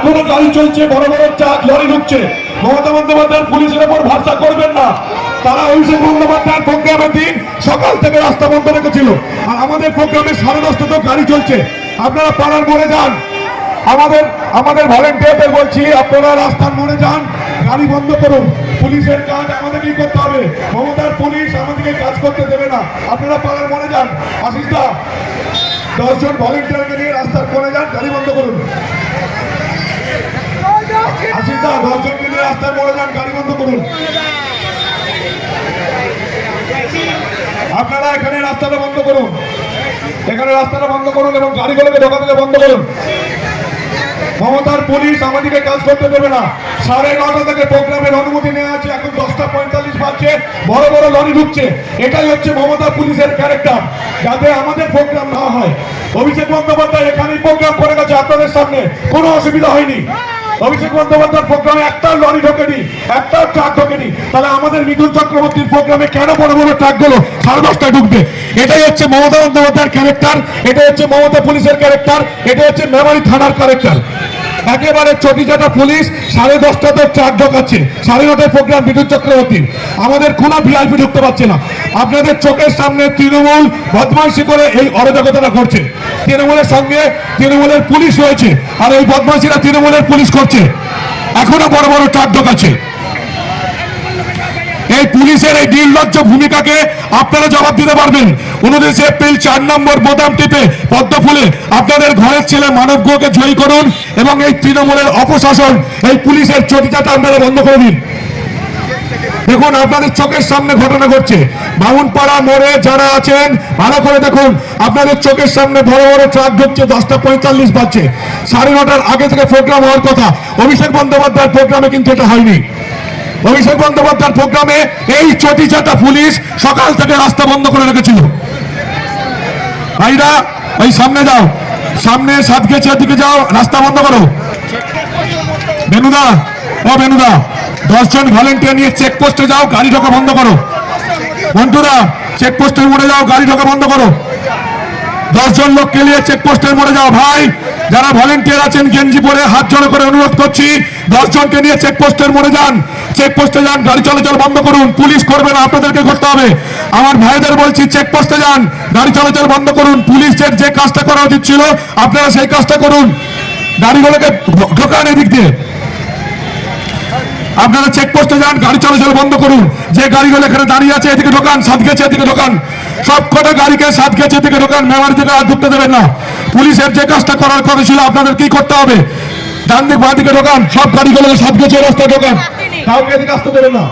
এখনো গাড়ি চলছে, বড় বড় ট্রাক লরি ঢুকছে। মমতা বন্দ্যোপাধ্যায় পুলিশের উপর ভরসা করবেন না। তারা অভিষেক বন্দ্যোপাধ্যায়ের প্রোগ্রামের দিন সকাল থেকে রাস্তা বন্ধ রেখেছিল, আর আমাদের প্রোগ্রামে 10:30 গাড়ি চলছে। আপনারা পাড়ার মোড়ে যান, আমাদের ভলেন্টিয়ারদের বলছি আপনারা রাস্তার মোড়ে যান, গাড়ি বন্ধ করুন। পুলিশের কাজ আমাদেরই করতে হবে, মমতার পুলিশ আমাদেরকে কাজ করতে দেবে না। আপনারা পাড়ার মোড়ে যান। আশিস দা 10 জন ভলেন্টিয়ারকে নিয়ে রাস্তার কোণে যান, গাড়ি বন্ধ করুন। আশিস দা 10 জনকে নিয়ে রাস্তার মোড়ে যান, গাড়ি বন্ধ করুন। আপনারা এখানে রাস্তাটা বন্ধ করুন, এখানে রাস্তাটা বন্ধ করুন এবং গাড়িগুলোকে ঢোকাতে বন্ধ করুন। মমতার পুলিশ আমাদেরকে কাজ করতে দেবে না। 9:30 থেকে প্রোগ্রামের অনুমতি নেওয়া আছে, এখন 10:45 বাজছে, বড় বড় লরি ঢুকছে। এটাই হচ্ছে মমতা পুলিশের ক্যারেক্টার, যাতে আমাদের প্রোগ্রাম না হয়। অভিষেক বন্দ্যোপাধ্যায় এখানেই প্রোগ্রাম করে গেছে, আপনাদের সামনে কোনো অসুবিধা হয়নি। অভিষেক বন্দ্যোপাধ্যায়ের প্রোগ্রামে একটা লরি ঢোকেনি, একটা ট্রাক ঢোকেনি। তাহলে আমাদের মিঠুন চক্রবর্তীর প্রোগ্রামে কেন বড় বড় ট্রাকগুলো 10:30টায় ঢুকবে? এটাই হচ্ছে মমতা বন্দ্যোপাধ্যায়ের ক্যারেক্টার, এটা হচ্ছে মমতা পুলিশের ক্যারেক্টার, এটা হচ্ছে মেমারি থানার ক্যারেক্টার। একেবারে চটিচাটা পুলিশ 10:30টাতে ট্রাক ঢোকাচ্ছে, 9:30টায় প্রোগ্রাম মিঠুন চক্রবর্তীর। আমাদের কোনো ভিআইপি ঢুকতে পারছে না। আপনাদের চোখের সামনে তৃণমূল বদমাইশি করে এই অরাজকতাটা করছে। তৃণমূলের সঙ্গে তৃণমূলের পুলিশ রয়েছে, আর এই বদমাইশিরা তৃণমূলের পুলিশ করছে, এখনো বড় বড় ট্রাক ঢোকাচ্ছে। এই পুলিশের এই নির্লজ্জ ভূমিকাকে আপনারা জবাব দিতে পারবেন। 29 এপ্রিল 4 নম্বর বোতাম টিপে পদ্ম ফুলে আপনাদের ঘরের ছেলে মানব গুহকে জয়ী করুন এবং এই তৃণমূলের অপশাসন, এই পুলিশের চটিচাটা আপনারা বন্ধ করে দিন। দেখুন আপনাদের চোখের সামনে ঘটনা ঘটছে। বামুনপাড়া মোড়ে যারা আছেন ভালো করে দেখুন, আপনাদের চোখের সামনে বড় বড় ট্রাক ঢুকছে, 10:45 বাজছে। 9:30টার আগে থেকে প্রোগ্রাম হওয়ার কথা। অভিষেক বন্দ্যোপাধ্যায়ের প্রোগ্রামে কিন্তু এটা হয়নি। অভিষেক বন্দ্যোপাধ্যায়ের প্রোগ্রামে এই চটিচাটা পুলিশ সকাল থেকে রাস্তা বন্ধ করে রেখেছিল। ভাইরা এই সামনে যাও, সামনে সাতগেছের দিকে যাও, রাস্তা বন্ধ করো। বেনুদা, ও বেনুদা 10 জন ভলেন্টিয়ার নিয়ে চেকপোস্টে যাও, গাড়ি ঢোকা বন্ধ করো। মন্টুরা চেকপোস্টের মোড়ে যাও, গাড়ি ঢোকা বন্ধ করো। 10 জন লোককে নিয়ে চেকপোস্টের মোড়ে যাও। ভাই যারা ভলেন্টিয়ার আছেন গেঞ্জি পরে হাত জোড়ো করে অনুরোধ করছি, 10 জনকে নিয়ে চেকপোস্টের মোড়ে যান, চেকপোস্টে যান, গাড়ি চলাচল বন্ধ করুন। পুলিশ করবে না, আপনাদেরকে করতে হবে। আমার ভাইদের বলছি চেকপোস্টে যান, গাড়ি চলাচল বন্ধ করুন। পুলিশের যে কাজটা করা উচিত ছিল আপনারা সেই কাজটা করুন, গাড়িগুলোকে ঢোকান এদিক দিয়ে। আপনারা চেকপোস্টে যান, গাড়ি চলাচল বন্ধ করুন। যে গাড়িগুলো এখানে দাঁড়িয়ে আছে এদিকে ঢোকান, সাতগেছে এদিকে ঢোকান, সব কটা গাড়িকে সাতগেছে এদিকে ঢোকান, মেমারি থেকে আর ঢুকতে দেবেন না। পুলিশের যে কাজটা করার কথা ছিল আপনাদের কি করতে হবে, ডান দিক বাঁ দিকে ঢোকান, সব গাড়িগুলোকে সাতগেছে রাস্তায় ঢোকান, কাউকে এদিকে আসতে দেবেন না।